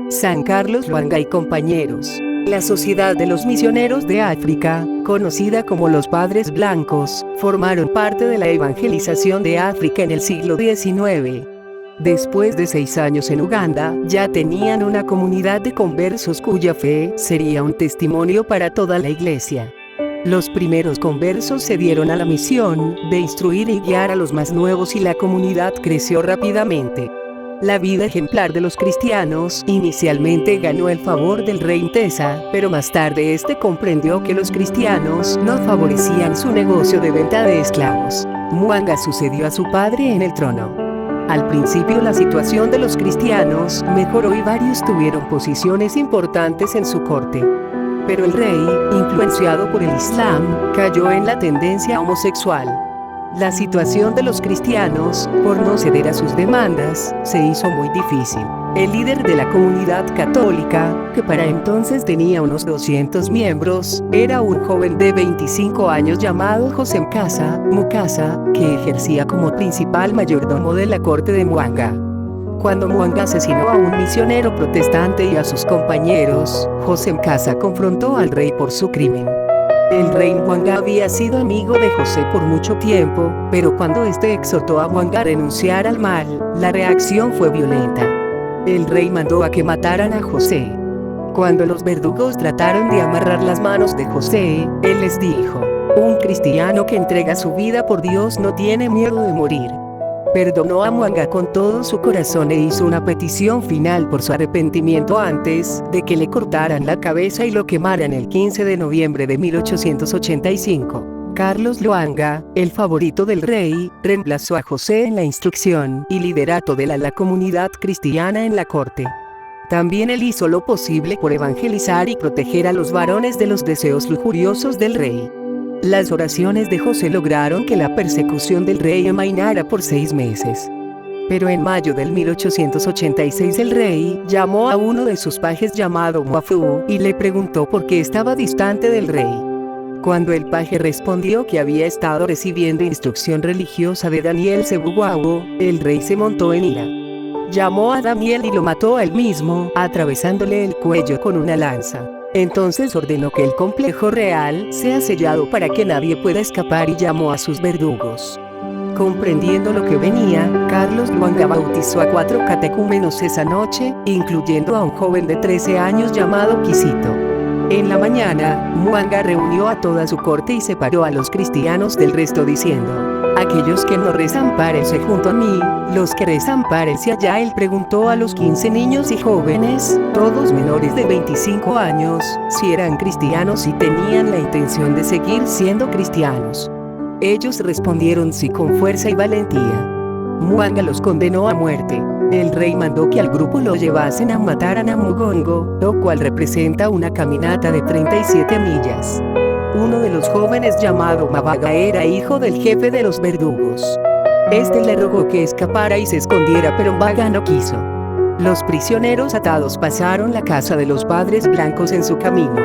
San Carlos Lwanga y compañeros. La Sociedad de los Misioneros de África, conocida como los Padres Blancos, formaron parte de la evangelización de África en el siglo XIX. Después de 6 años en Uganda, ya tenían una comunidad de conversos cuya fe sería un testimonio para toda la iglesia. Los primeros conversos se dieron a la misión de instruir y guiar a los más nuevos y la comunidad creció rápidamente. La vida ejemplar de los cristianos inicialmente ganó el favor del rey Mtesa, pero más tarde este comprendió que los cristianos no favorecían su negocio de venta de esclavos. Mwanga sucedió a su padre en el trono. Al principio la situación de los cristianos mejoró y varios tuvieron posiciones importantes en su corte. Pero el rey, influenciado por el Islam, cayó en la tendencia homosexual. La situación de los cristianos, por no ceder a sus demandas, se hizo muy difícil. El líder de la comunidad católica, que para entonces tenía unos 200 miembros, era un joven de 25 años llamado José Mukasa, que ejercía como principal mayordomo de la corte de Mwanga. Cuando Mwanga asesinó a un misionero protestante y a sus compañeros, José Mukasa confrontó al rey por su crimen. El rey Mwanga había sido amigo de José por mucho tiempo, pero cuando este exhortó a Mwanga a renunciar al mal, la reacción fue violenta. El rey mandó a que mataran a José. Cuando los verdugos trataron de amarrar las manos de José, él les dijo: "Un cristiano que entrega su vida por Dios no tiene miedo de morir". Perdonó a Mwanga con todo su corazón e hizo una petición final por su arrepentimiento antes de que le cortaran la cabeza y lo quemaran el 15 de noviembre de 1885. Carlos Lwanga, el favorito del rey, reemplazó a José en la instrucción y liderato de la comunidad cristiana en la corte. También él hizo lo posible por evangelizar y proteger a los varones de los deseos lujuriosos del rey. Las oraciones de José lograron que la persecución del rey amainara por 6 meses. Pero en mayo del 1886 el rey llamó a uno de sus pajes llamado Mwafu y le preguntó por qué estaba distante del rey. Cuando el paje respondió que había estado recibiendo instrucción religiosa de Daniel Sebuguawo, el rey se montó en ira. Llamó a Daniel y lo mató a él mismo, atravesándole el cuello con una lanza. Entonces ordenó que el complejo real sea sellado para que nadie pueda escapar y llamó a sus verdugos. Comprendiendo lo que venía, Carlos Lwanga bautizó a 4 catecúmenos esa noche, incluyendo a un joven de 13 años llamado Kisito. En la mañana, Mwanga reunió a toda su corte y separó a los cristianos del resto diciendo: "Aquellos que no rezan párense junto a mí, los que rezan párense allá". Él preguntó a los 15 niños y jóvenes, todos menores de 25 años, si eran cristianos y tenían la intención de seguir siendo cristianos. Ellos respondieron sí con fuerza y valentía. Mwanga los condenó a muerte. El rey mandó que al grupo lo llevasen a matar a Namugongo, lo cual representa una caminata de 37 millas. Uno de los jóvenes llamado Mabaga era hijo del jefe de los verdugos. Este le rogó que escapara y se escondiera, pero Mbaga no quiso. Los prisioneros atados pasaron la casa de los Padres Blancos en su camino.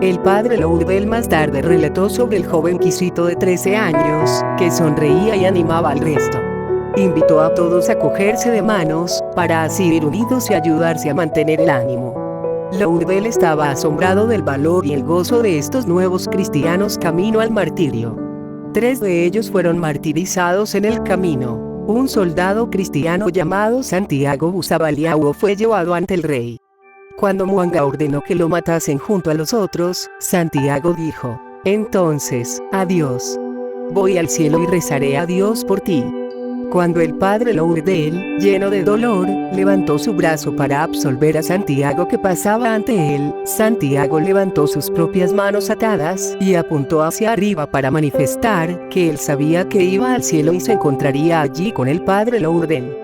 El padre Lourdel más tarde relató sobre el joven Kisito de 13 años, que sonreía y animaba al resto. Invitó a todos a cogerse de manos, para así ir unidos y ayudarse a mantener el ánimo. Lourdel estaba asombrado del valor y el gozo de estos nuevos cristianos camino al martirio. 3 de ellos fueron martirizados en el camino. Un soldado cristiano llamado Santiago Busabaliao fue llevado ante el rey. Cuando Mwanga ordenó que lo matasen junto a los otros, Santiago dijo: "Entonces, adiós. Voy al cielo y rezaré a Dios por ti". Cuando el padre Lourdel, lleno de dolor, levantó su brazo para absolver a Santiago que pasaba ante él, Santiago levantó sus propias manos atadas y apuntó hacia arriba para manifestar que él sabía que iba al cielo y se encontraría allí con el padre Lourdel.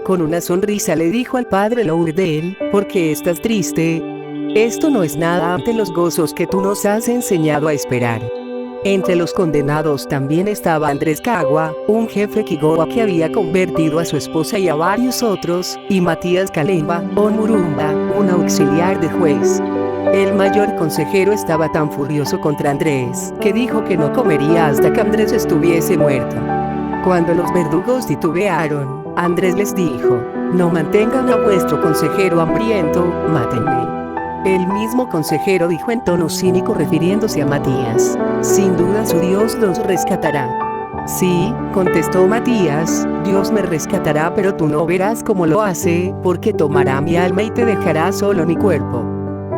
Con una sonrisa le dijo al padre Lourdel: "¿Por qué estás triste? Esto no es nada ante los gozos que tú nos has enseñado a esperar". Entre los condenados también estaba Andrés Cagua, un jefe Kigowa que había convertido a su esposa y a varios otros, y Matías Kalemba, Onurumba, un auxiliar de juez. El mayor consejero estaba tan furioso contra Andrés, que dijo que no comería hasta que Andrés estuviese muerto. Cuando los verdugos titubearon, Andrés les dijo: no mantengan a vuestro consejero hambriento, mátenme. El mismo consejero dijo en tono cínico refiriéndose a Matías: sin duda su Dios los rescatará. Sí, contestó Matías, Dios me rescatará, pero tú no verás cómo lo hace, porque tomará mi alma y te dejará solo mi cuerpo.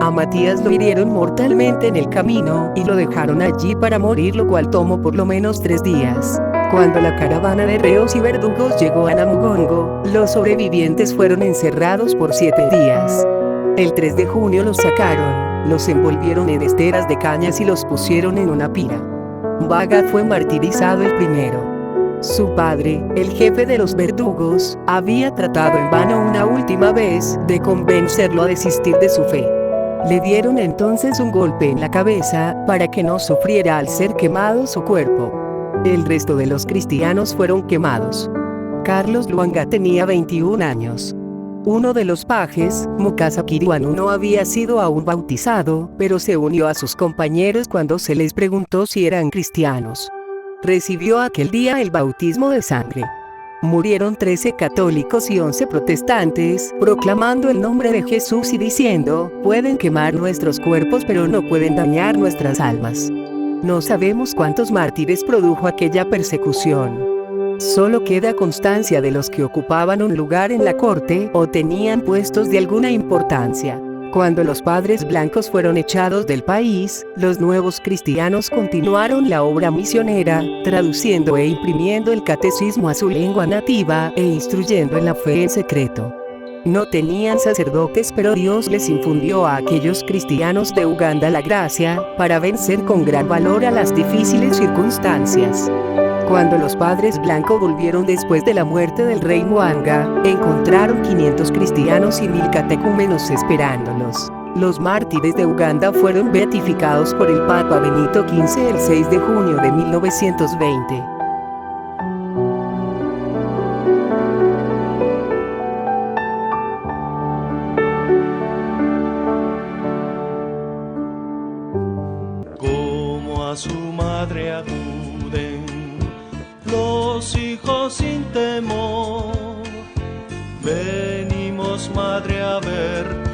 A Matías lo hirieron mortalmente en el camino y lo dejaron allí para morir, lo cual tomó por lo menos 3 días. Cuando la caravana de reos y verdugos llegó a Namugongo, los sobrevivientes fueron encerrados por 7 días. El 3 de junio los sacaron, los envolvieron en esteras de cañas y los pusieron en una pira. Bhagat fue martirizado el primero. Su padre, el jefe de los verdugos, había tratado en vano una última vez de convencerlo a desistir de su fe. Le dieron entonces un golpe en la cabeza para que no sufriera al ser quemado su cuerpo. El resto de los cristianos fueron quemados. Carlos Luanga tenía 21 años. Uno de los pajes, Mukasa Kiruanu, no había sido aún bautizado, pero se unió a sus compañeros cuando se les preguntó si eran cristianos. Recibió aquel día el bautismo de sangre. Murieron 13 católicos y 11 protestantes, proclamando el nombre de Jesús y diciendo: pueden quemar nuestros cuerpos pero no pueden dañar nuestras almas. No sabemos cuántos mártires produjo aquella persecución. Solo queda constancia de los que ocupaban un lugar en la corte o tenían puestos de alguna importancia. Cuando los padres blancos fueron echados del país, los nuevos cristianos continuaron la obra misionera, traduciendo e imprimiendo el catecismo a su lengua nativa e instruyendo en la fe en secreto. No tenían sacerdotes, pero Dios les infundió a aquellos cristianos de Uganda la gracia para vencer con gran valor a las difíciles circunstancias. Cuando los padres blancos volvieron después de la muerte del rey Mwanga, encontraron 500 cristianos y 1000 catecúmenos esperándolos. Los mártires de Uganda fueron beatificados por el Papa Benito XV el 6 de junio de 1920. Como a su madre acuden los hijos sin temor, venimos, madre, a verte.